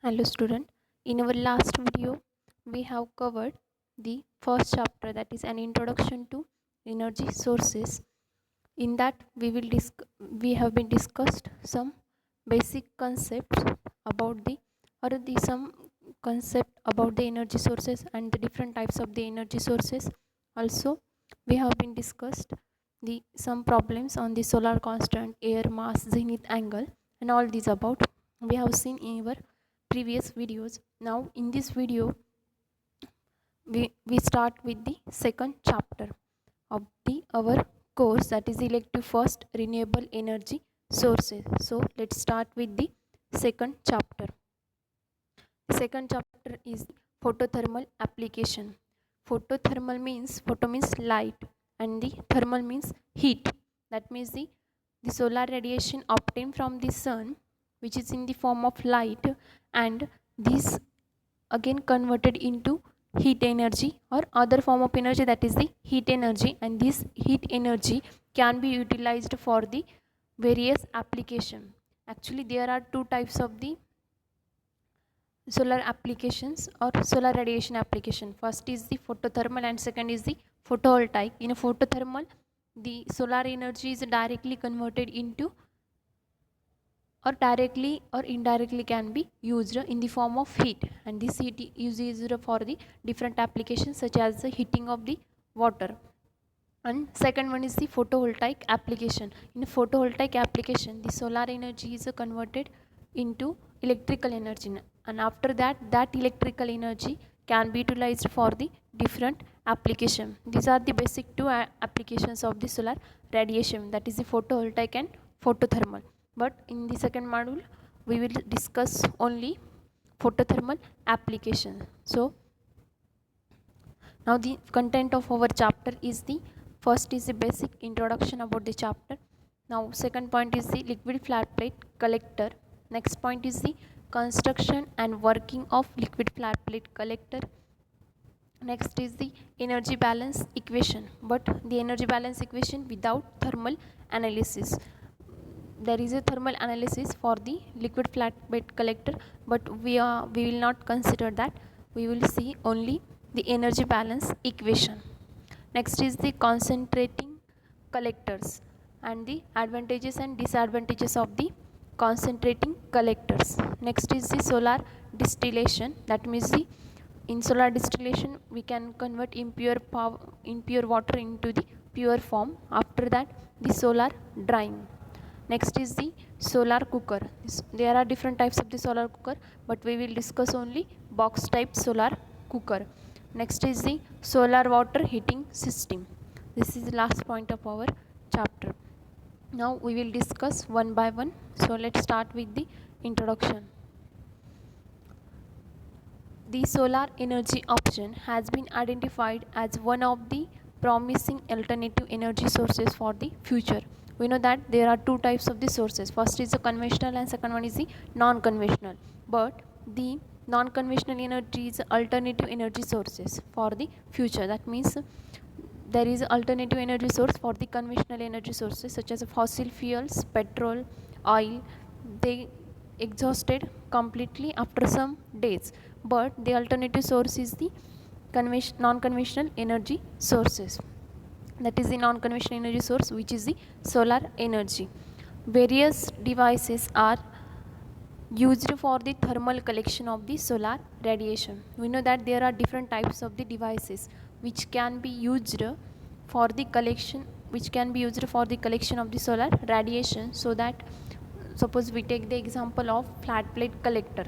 Hello student, in our last video we have covered the first chapter, that is an introduction to energy sources. In that we have been discussed some basic concepts about some concept about the energy sources and the different types of the energy sources. Also we have been discussed the some problems on the solar constant, air mass, zenith angle, and all these about we have seen in our previous videos. Now in this video we start with the second chapter of the our course, that is elective first renewable energy sources. So let's start with the second chapter. The second chapter is photothermal application. Photothermal means photo means light and the thermal means heat. That means the solar radiation obtained from the sun, which is in the form of light, and this again converted into heat energy or other form of energy, that is the heat energy, and this heat energy can be utilized for the various application. Actually there are two types of the solar applications or solar radiation application. First is the photothermal and second is the photovoltaic. In a photothermal, the solar energy is directly converted into or directly or indirectly can be used in the form of heat, and this heat is used for the different applications such as the heating of the water. And second one is the photovoltaic application. In a photovoltaic application, the solar energy is converted into electrical energy, and after that that electrical energy can be utilized for the different application. These are the basic two applications of the solar radiation, that is the photovoltaic and photothermal. But in the second module we will discuss only photothermal application. So now the content of our chapter is the first is the basic introduction about the chapter. Now second point is the liquid flat plate collector. Next point is the construction and working of liquid flat plate collector. Next is the energy balance equation, but the energy balance equation without thermal analysis. There is a thermal analysis for the liquid flat plate collector, but we will not consider that. We will see only the energy balance equation. Next is the concentrating collectors and the advantages and disadvantages of the concentrating collectors. Next is the solar distillation. That means the in solar distillation we can convert impure water into the pure form. After that the solar drying. Next is the solar cooker. There are different types of the solar cooker, but we will discuss only box type solar cooker. Next is the solar water heating system. This is the last point of our chapter. Now we will discuss one by one. So let's start with the introduction. The solar energy option has been identified as one of the promising alternative energy sources for the future. We know that there are two types of the sources. First is the conventional and second one is the non-conventional. But the non-conventional energy is alternative energy sources for the future. That means there is alternative energy source for the conventional energy sources such as fossil fuels, petrol, oil. They exhausted completely after some days, but the alternative source is the non-conventional energy sources. That is the non-conventional energy source, which is the solar energy. Various devices are used for the thermal collection of the solar radiation. We know that there are different types of the devices which can be used for the collection of the solar radiation. So that suppose we take the example of flat plate collector.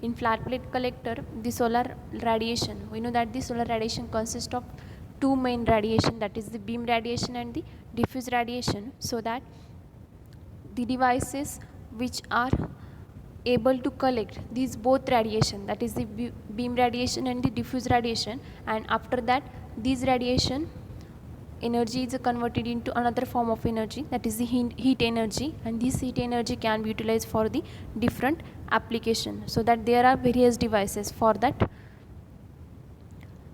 In flat plate collector, the solar radiation, we know that the solar radiation consists of two main radiation, that is the beam radiation and the diffuse radiation. So that the devices which are able to collect these both radiation, that is the beam radiation and the diffuse radiation, and after that these radiation energy is converted into another form of energy, that is the heat energy, and this heat energy can be utilized for the different application. So that there are various devices for that.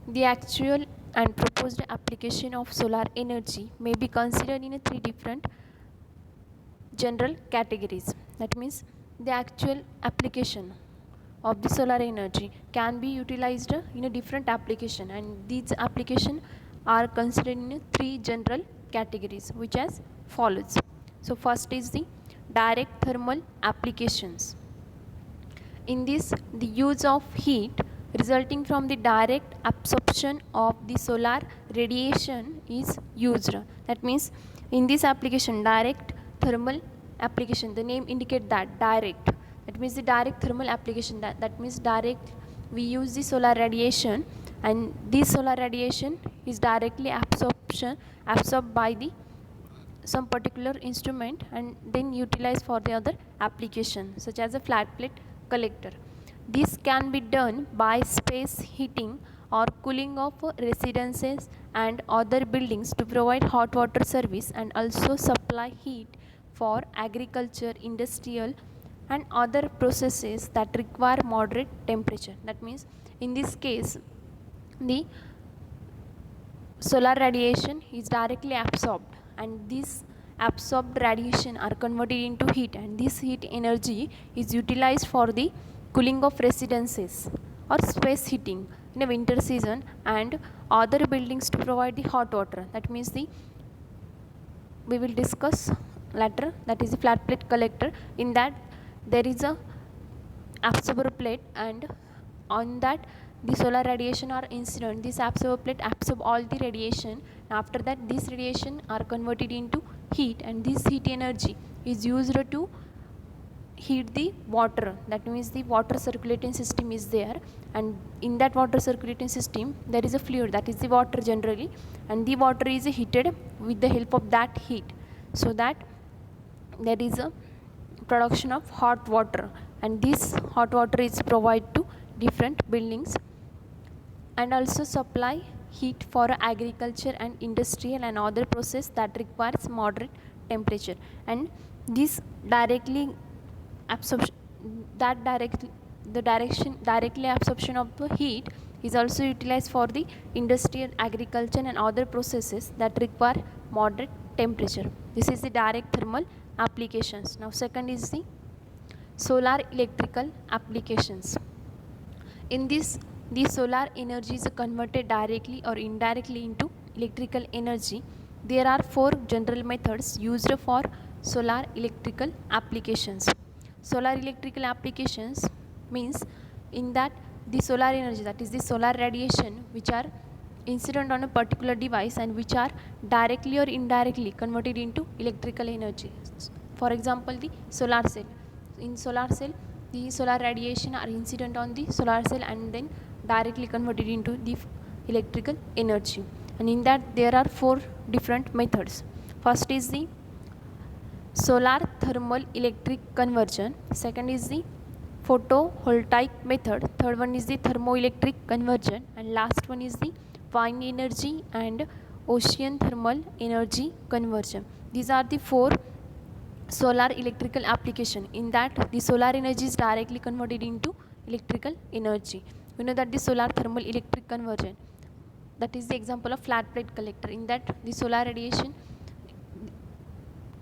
The actual and proposed application of solar energy may be considered in three different general categories. That means the actual application of the solar energy can be utilized in a different application, and these application are considered in three general categories, which as follows. So first is the direct thermal applications. In this, the use of heat resulting from the direct absorption of the solar radiation is used. That means in this application, direct thermal application, the name indicate that direct. That means the direct thermal application, that means direct we use the solar radiation, and this solar radiation is directly absorbed by the some particular instrument and then utilized for the other application, such as a flat plate collector. This can be done by space heating or cooling of residences and other buildings to provide hot water service, and also supply heat for agriculture, industrial and other processes that require moderate temperature. That means in this case the solar radiation is directly absorbed, and this absorbed radiation are converted into heat, and this heat energy is utilized for the cooling of residences or space heating in a winter season and other buildings to provide the hot water. That means we will discuss later, that is the flat plate collector. In that there is a absorber plate, and on that the solar radiation are incident. This absorber plate absorb all the radiation. After that, this radiation are converted into heat, and this heat energy is used to heat the water. That means the water circulating system is there, and in that water circulating system there is a fluid, that is the water generally, and the water is heated with the help of that heat, so that there is a production of hot water, and this hot water is provided to different buildings and also supply heat for agriculture and industrial and other process that requires moderate temperature. And this directly absorption, directly absorption of the heat is also utilized for the industrial, agriculture and other processes that require moderate temperature. This is the direct thermal applications. Now second is the solar electrical applications. In this, the solar energy is converted directly or indirectly into electrical energy. There are four general methods used for solar electrical applications. Solar electrical applications means in that the solar energy, that is the solar radiation, which are incident on a particular device and which are directly or indirectly converted into electrical energy. For example, the solar cell. In solar cell, the solar radiation are incident on the solar cell and then directly converted into the electrical energy. And in that there are four different methods. First is the solar thermal electric conversion. Second is the photovoltaic method. Third one is the thermoelectric conversion, and last one is the wind energy and ocean thermal energy conversion. These are the four solar electrical application. In that the solar energy is directly converted into electrical energy. We know that the solar thermal electric conversion, that is the example of flat plate collector. In that the solar radiation,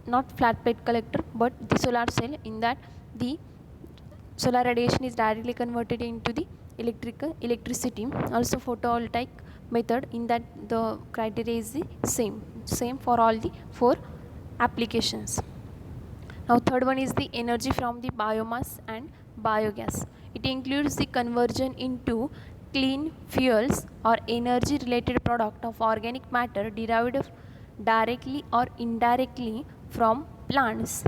not flat plate collector but the solar cell, in that the solar radiation is directly converted into the electricity. Also photovoltaic method, in that the criteria is the same for all the four applications. Now third one is the energy from the biomass and biogas. It includes the conversion into clean fuels or energy related product of organic matter derived directly or indirectly from plants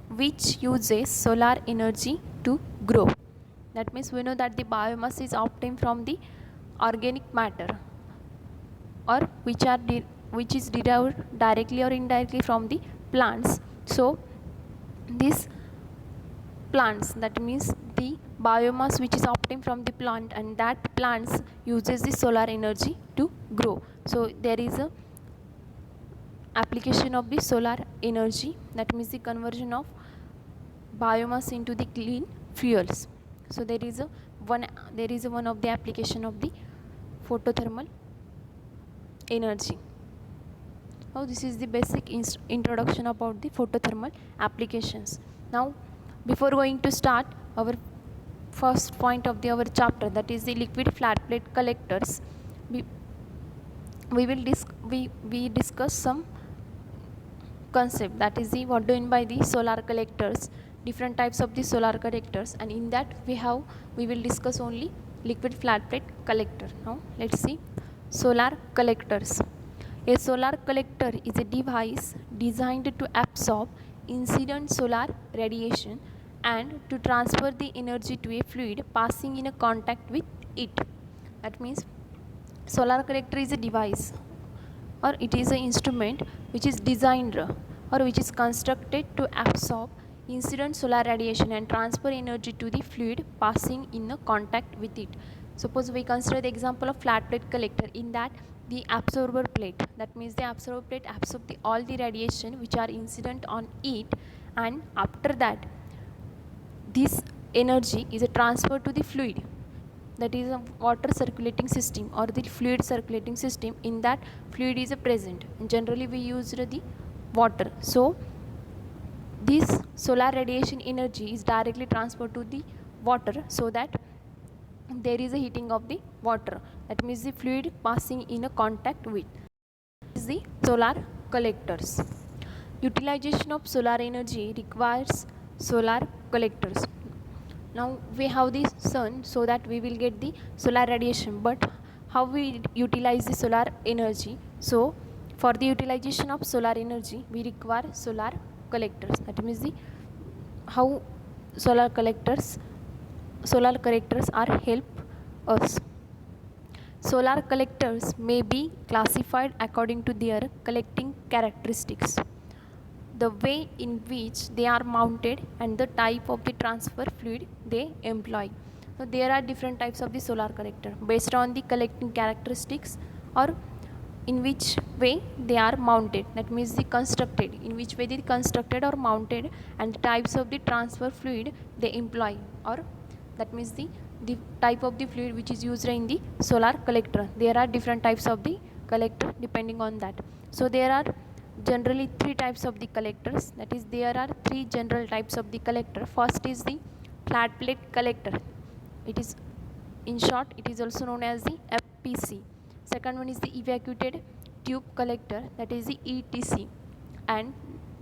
which uses solar energy to grow. That means we know that the biomass is obtained from the organic matter, or which is derived directly or indirectly from the plants. So these plants, that means the biomass which is obtained from the plant, and that plants uses the solar energy to grow. So there is a application of the solar energy, that means the conversion of biomass into the clean fuels. So there is one of the application of the photothermal energy. Now this is the basic introduction about the photothermal applications. Now before going to start our first point of our chapter, that is the liquid flat plate collectors. We will discuss some concept, that is the what do you mean by the solar collectors, different types of the solar collectors, and in that we will discuss only liquid flat plate collector. Now let's see solar collectors. A solar collector is a device designed to absorb incident solar radiation and to transfer the energy to a fluid passing in a contact with it. That means solar collector is a device, or it is an instrument which is designed or which is constructed to absorb incident solar radiation and transfer energy to the fluid passing in a contact with it. Suppose we consider the example of flat plate collector. In that, the absorber plate, that means the absorber plate absorbs all the radiation which are incident on it, and after that this energy is transferred to the fluid, that is a water circulating system or the fluid circulating system. In that, fluid is present, and generally we use the water. So this solar radiation energy is directly transferred to the water, so that there is a heating of the water, that means the fluid passing in a contact with is the solar collectors. Utilization of solar energy requires solar collectors. Now we have the sun, so that we will get the solar radiation, but how we utilize the solar energy? So for the utilization of solar energy we require solar collectors. That means the how solar collectors are help us. Solar collectors may be classified according to their collecting characteristics, the way in which they are mounted, and the type of the transfer fluid they employ. So there are different types of the solar collector based on the collecting characteristics, or in which way they are mounted, that means the constructed, in which way they constructed or mounted, and the types of the transfer fluid they employ, or that means the type of the fluid which is used in the solar collector. There are different types of the collector depending on that. So there are generally three types of the collectors, that is there are three general types of the collector. First is the flat plate collector. It is, in short, it is also known as the FPC. Second one is the evacuated tube collector, that is the ETC, and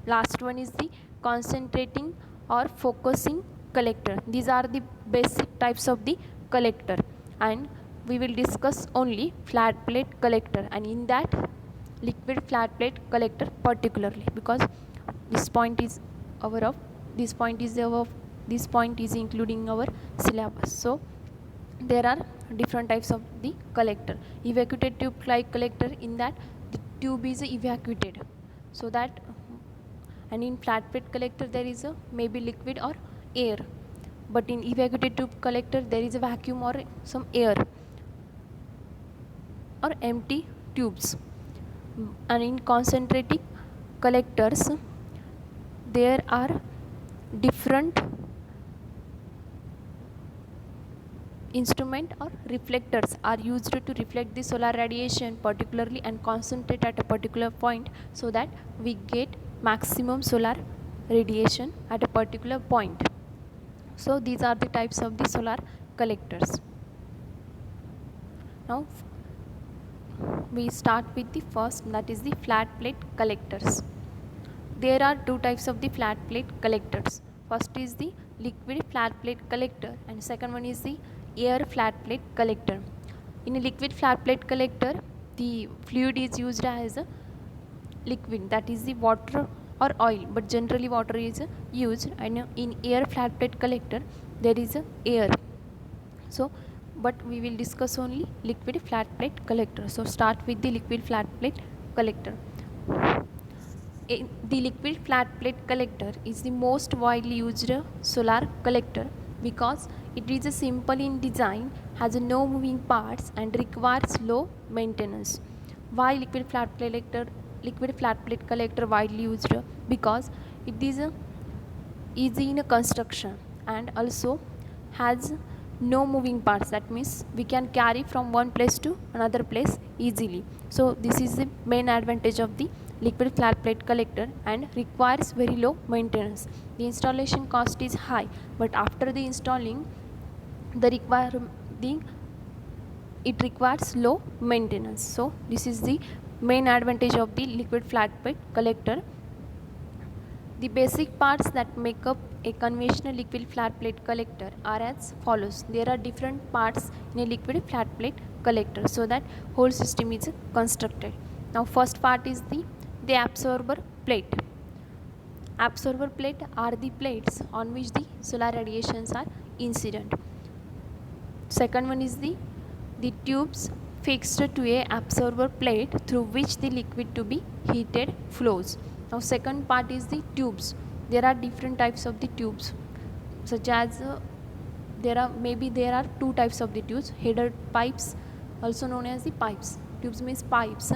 last one is the concentrating or focusing collector. These are the basic types of the collector, and we will discuss only flat plate collector, and in that liquid flat plate collector particularly, because this point is including our syllabus. So there are different types of the collector. Evacuated tube like collector, in that the tube is evacuated, so that, and in flat plate collector there is a maybe liquid or air, but in evacuated tube collector there is a vacuum or some air or empty tubes. And in concentrating collectors there are different instrument or reflectors are used to reflect the solar radiation particularly and concentrate at a particular point, so that we get maximum solar radiation at a particular point. So these are the types of the solar collectors. Now we start with the first, that is the flat plate collectors. There are two types of the flat plate collectors. First is the liquid flat plate collector, and second one is the air flat plate collector. In a liquid flat plate collector, the fluid is used as a liquid, that is the water or oil, but generally water is used, and in air flat plate collector there is a air. So but we will discuss only liquid flat plate collector. So start with the liquid flat plate collector. The liquid flat plate collector is the most widely used solar collector because it is simple in design, has no moving parts, and requires low maintenance. Why liquid flat plate collector widely used? Because it is easy in construction and also has no moving parts, that means we can carry from one place to another place easily. So this is the main advantage of the liquid flat plate collector, and requires very low maintenance. The installation cost is high, but after the installing the it requires low maintenance. So this is the main advantage of the liquid flat bed collector. The basic parts that make up a conventional liquid flat plate collector are as follows. There are different parts in a liquid flat plate collector, so that whole system is constructed. Now first part is the absorber plate. Absorber plate are the plates on which the solar radiations are incident. Second one is the tubes fixed to a absorber plate through which the liquid to be heated flows. Now second part is the tubes. There are different types of the tubes, such as there are two types of the tubes: header pipes, also known as the pipes. Tubes means pipes.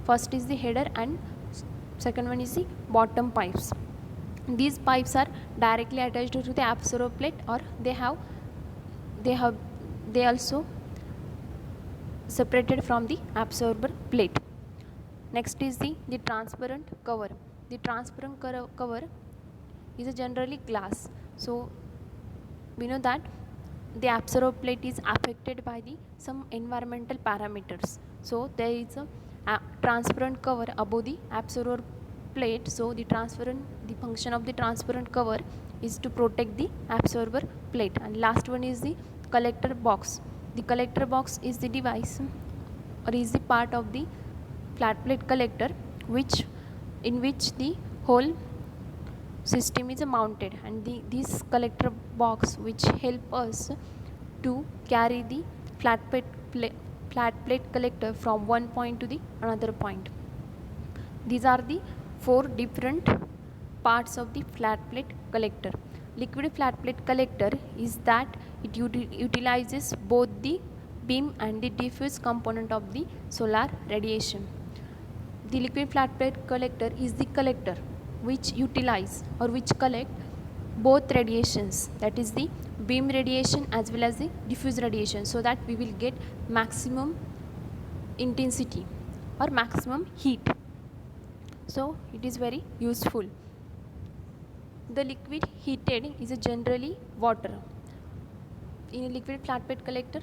First is the header and second one is the bottom pipes. These pipes are directly attached to the absorber plate, or they also separated from the absorber plate. Next is the transparent cover. The transparent cover is generally glass. So we know that the absorber plate is affected by some environmental parameters. So there is a transparent cover above the absorber plate. So the function of the transparent cover is to protect the absorber plate. And last one is the collector box. The collector box is the device or is the part of the flat plate collector in which the whole system is mounted, and this collector box which help us to carry the flat plate collector from one point to the another point. These are the four different parts of the flat plate collector. Liquid flat plate collector is that it utilizes both the beam and the diffuse component of the solar radiation. The liquid flat plate collector is the collector which utilize or which collect both radiations, that is the beam radiation as well as the diffuse radiation, so that we will get maximum intensity or maximum heat. So it is very useful. The liquid heated is generally water. In a liquid flat plate collector,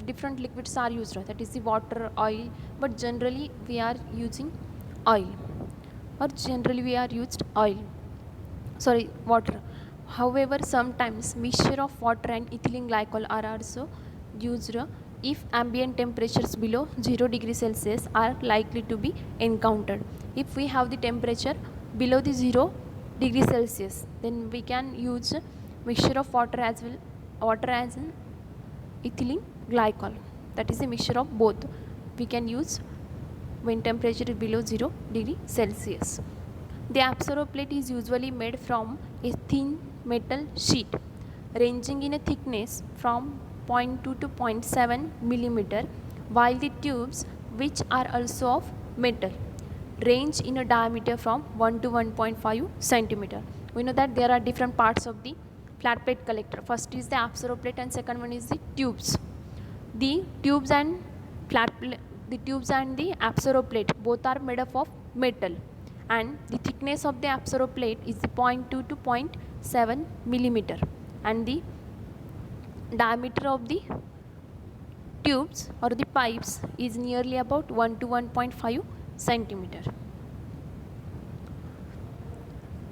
different liquids are used, that is the water, oil, but generally we are using oil, or generally we are used water. However, sometimes mixture of water and ethylene glycol are also used if ambient temperatures below 0 degree Celsius are likely to be encountered. If we have the temperature below the 0 degree Celsius, then we can use mixture of water as an ethylene glycol, that is a mixture of both we can use when temperature is below 0 degree Celsius. The absorber plate is usually made from a thin metal sheet ranging in a thickness from 0.2 to 0.7 millimeter, while the tubes, which are also of metal, range in a diameter from 1 to 1.5 centimeter. We know that there are different parts of the flat plate collector. First is the absorber plate and second one is the tubes. The tubes and the absorber plate both are made up of metal, and the thickness of the absorber plate is 0.2 to 0.7 millimeter, and the diameter of the tubes or the pipes is nearly about 1 to 1.5 centimeter.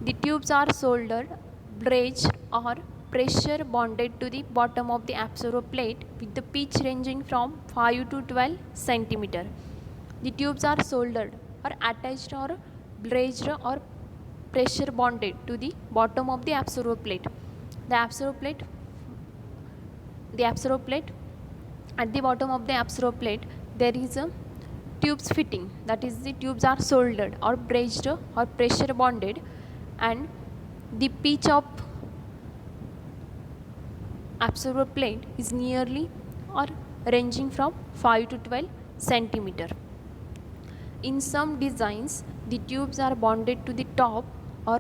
The tubes are soldered, brazed or pressure bonded to the bottom of the absorber plate with the pitch ranging from 5 to 12 centimeter. The tubes are soldered or attached or brazed or pressure bonded to the bottom of the absorber plate. The absorber plate at the bottom of the absorber plate there is a tubes fitting, that is the tubes are soldered or brazed or pressure bonded, and the pitch of absorber plate is nearly or ranging from 5 to 12 centimeter. In some designs, the tubes are bonded to the top or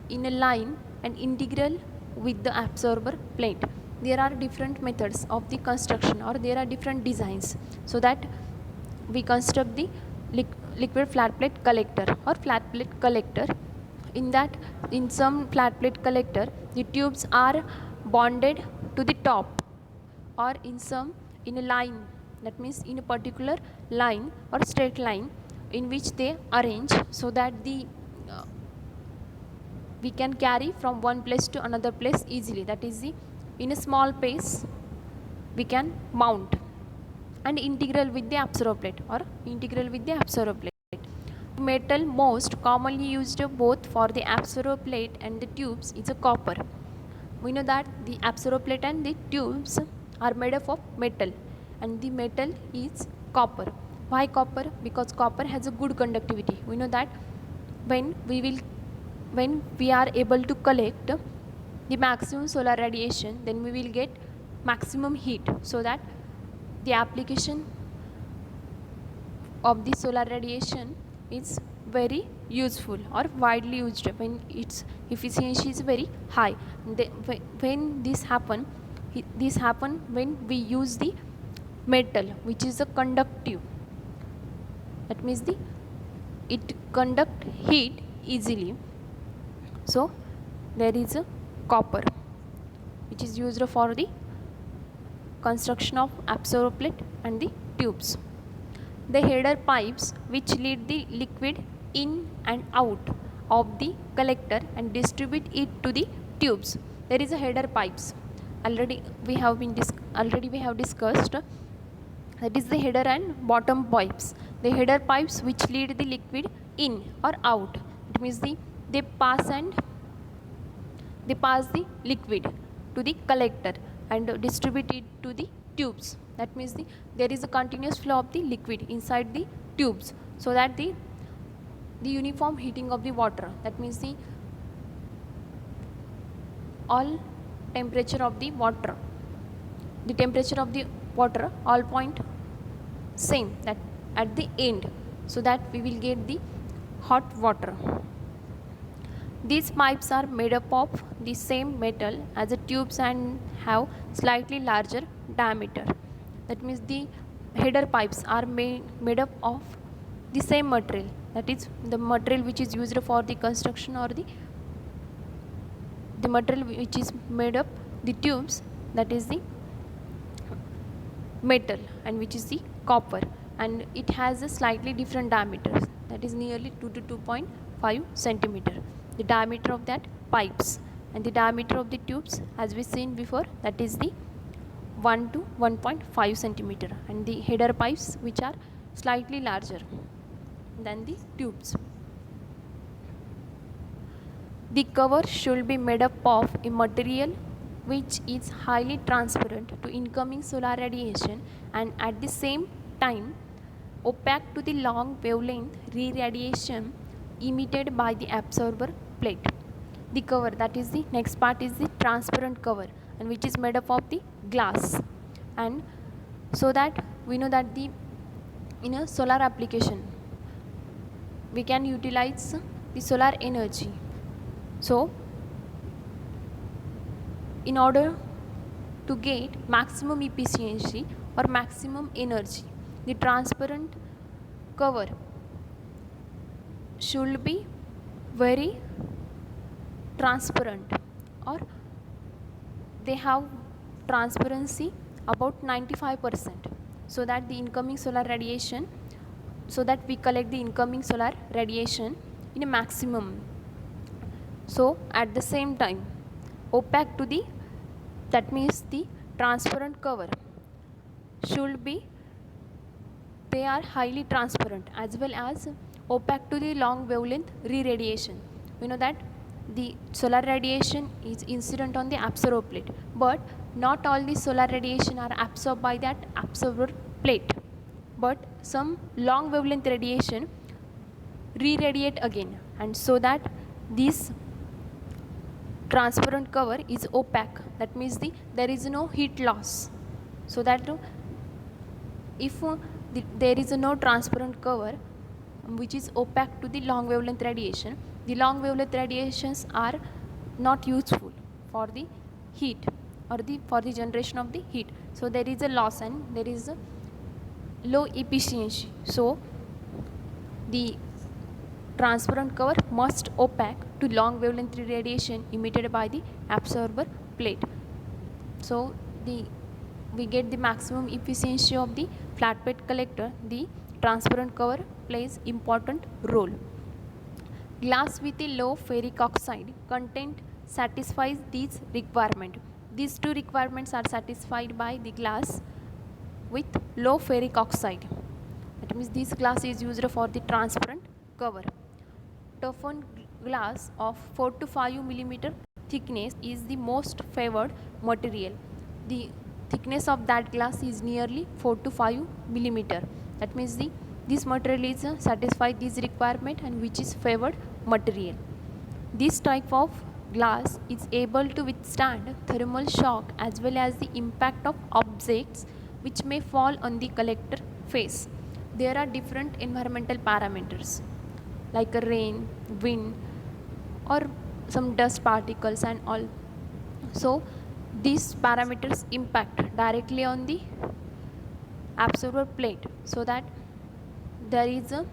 in a line and integral with the absorber plate. There are different methods of the construction, or there are different designs, so that we construct the liquid flat plate collector or flat plate collector. In some flat plate collector, the tubes are bonded to the top or in a line, that means in a particular line or straight line in which they arrange, so that we can carry from one place to another place easily. That is in a small space we can mount. And integral with the absorber plate or integral with the absorber plate. Metal most commonly used both for the absorber plate and the tubes is a copper. We know that the absorber plate and the tubes are made up of metal, and the metal is copper. Why copper? Because copper has a good conductivity. We know that when we are able to collect the maximum solar radiation, then we will get maximum heat, so that the application of the solar radiation is very useful or widely used when its efficiency is very high. When this happen when we use the metal which is a conductive, that means it conduct heat easily. So there is a copper which is used for the construction of absorber plate and the tubes. The header pipes which lead the liquid in and out of the collector and distribute it to the tubes. There is a header pipes. Already we have discussed. That is the header and bottom pipes. The header pipes which lead the liquid in or out. It means they pass the liquid to the collector and distribute it to the tubes. That means there is a continuous flow of the liquid inside the tubes, so that the uniform heating of the water, that means all temperature of the water, all point same that at the end, so that we will get the hot water. These pipes are made up of the same metal as the tubes and have slightly larger diameter. That means the header pipes are made up of the same material, that is the material which is used for the construction, or the material which is made up the tubes, that is the metal, and which is the copper, and it has a slightly different diameter, that is nearly 2 to 2.5 centimeter, the diameter of that pipes. And the diameter of the tubes, as we seen before, that is the 1 to 1.5 centimeter, and the header pipes which are slightly larger than the tubes. The cover should be made up of a material which is highly transparent to incoming solar radiation and at the same time opaque to the long wavelength radiation emitted by the absorber plate. The cover, that is the next part, is the transparent cover, and which is made up of the glass. And so that we know that in a solar application we can utilize the solar energy. So in order to get maximum efficiency or maximum energy, the transparent cover should be very transparent, or they have transparency about 95%, so that the incoming solar radiation, so that we collect the incoming solar radiation in a maximum. So at the same time opaque to the, that means the transparent cover should be, they are highly transparent, as well as opaque to the long wavelength radiation. We know that the solar radiation is incident on the absorber plate, but not all the solar radiation are absorbed by that absorber plate, but some long wavelength radiation re-radiate again, and so that this transparent cover is opaque, that means there is no heat loss. So that if there is no transparent cover which is opaque to the long wavelength radiation, the long wavelength radiations are not useful for the heat or for the generation of the heat. So there is a loss and there is a low efficiency. So the transparent cover must opaque to long wavelength radiation emitted by the absorber plate. So the we get the maximum efficiency of the flat plate collector, the transparent cover plays important role. Glass with a low ferric oxide content satisfies these requirements. These two requirements are satisfied by the glass with low ferric oxide. That means this glass is used for the transparent cover. Toughened glass of 4 to 5 millimeter thickness is the most favored material. The thickness of that glass is nearly 4 to 5 millimeter. That means this material is satisfy this requirement and which is favored material. This type of glass is able to withstand thermal shock as well as the impact of objects which may fall on the collector face. There are different environmental parameters like rain, wind, or some dust particles and all. So these parameters impact directly on the absorber plate, so that there is a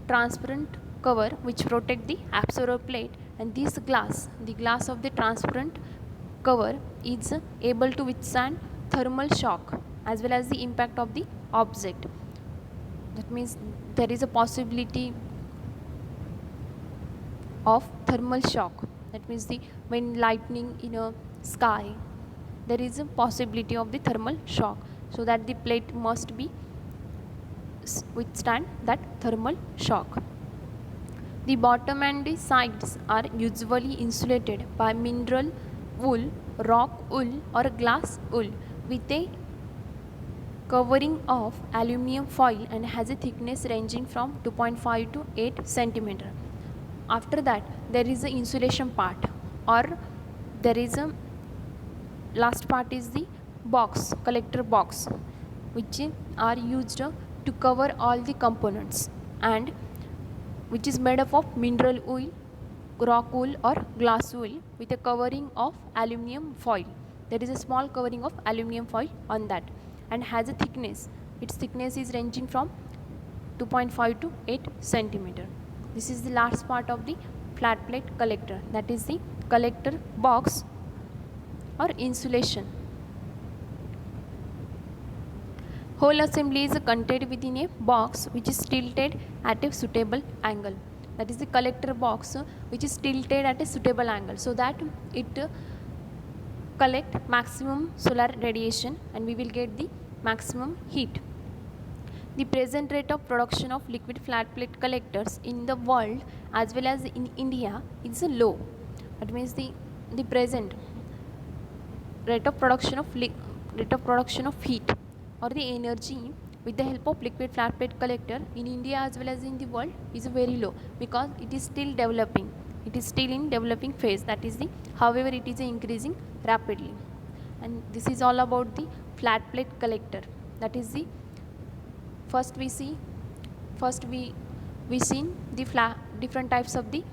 transparent cover which protect the absorber plate, and this glass, the glass of the transparent cover, is able to withstand thermal shock as well as the impact of the object. That means there is a possibility of thermal shock. That means when lightning in a sky, there is a possibility of the thermal shock, so that the plate must be withstand that thermal shock. The bottom and the sides are usually insulated by mineral wool, rock wool, or glass wool with a covering of aluminium foil and has a thickness ranging from 2.5 to 8 cm. After that, there is the insulation part, or there is a last part is the box, collector box, which are used to cover all the components, and which is made up of mineral wool, rock wool, or glass wool with a covering of aluminium foil. There is a small covering of aluminium foil on that, and has a thickness. Its thickness is ranging from 2.5 to 8 cm. This is the last part of the flat plate collector, that is the collector box or insulation. Whole assembly is contained within a box which is tilted at a suitable angle. That is the collector box which is tilted at a suitable angle, so that it collect maximum solar radiation and we will get the maximum heat. The present rate of production of liquid flat plate collectors in the world as well as in India is low. That means the present rate of production of heat or the energy with the help of liquid flat plate collector in India as well as in the world is very low, because it is still developing. It is still in developing phase. That is however it is increasing rapidly. And this is all about the flat plate collector. That is first we seen the different types of the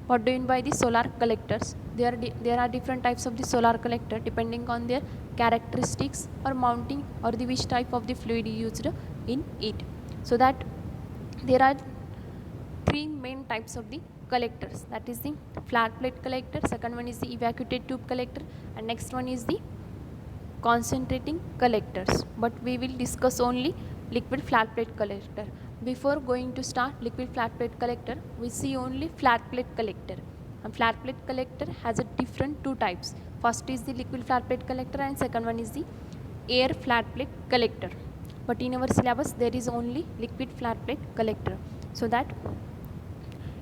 what do you mean by the solar collectors. There are different types of the solar collector depending on their characteristics or mounting or the which type of the fluid used in it. So that there are three main types of the collectors. That is the flat plate collector, second one is the evacuated tube collector, and next one is the concentrating collectors. But we will discuss only liquid flat plate collector. Before going to start liquid flat plate collector, we see only flat plate collector. And flat plate collector has a different two types. First is the liquid flat plate collector and second one is the air flat plate collector. But in our syllabus there is only liquid flat plate collector. So that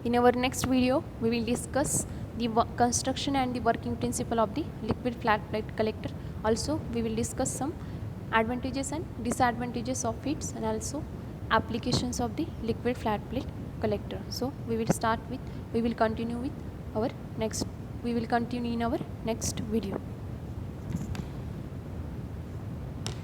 in our next video we will discuss the construction and the working principle of the liquid flat plate collector. Also we will discuss some advantages and disadvantages of it, and also applications of the liquid flat plate collector. So we will continue in our next video.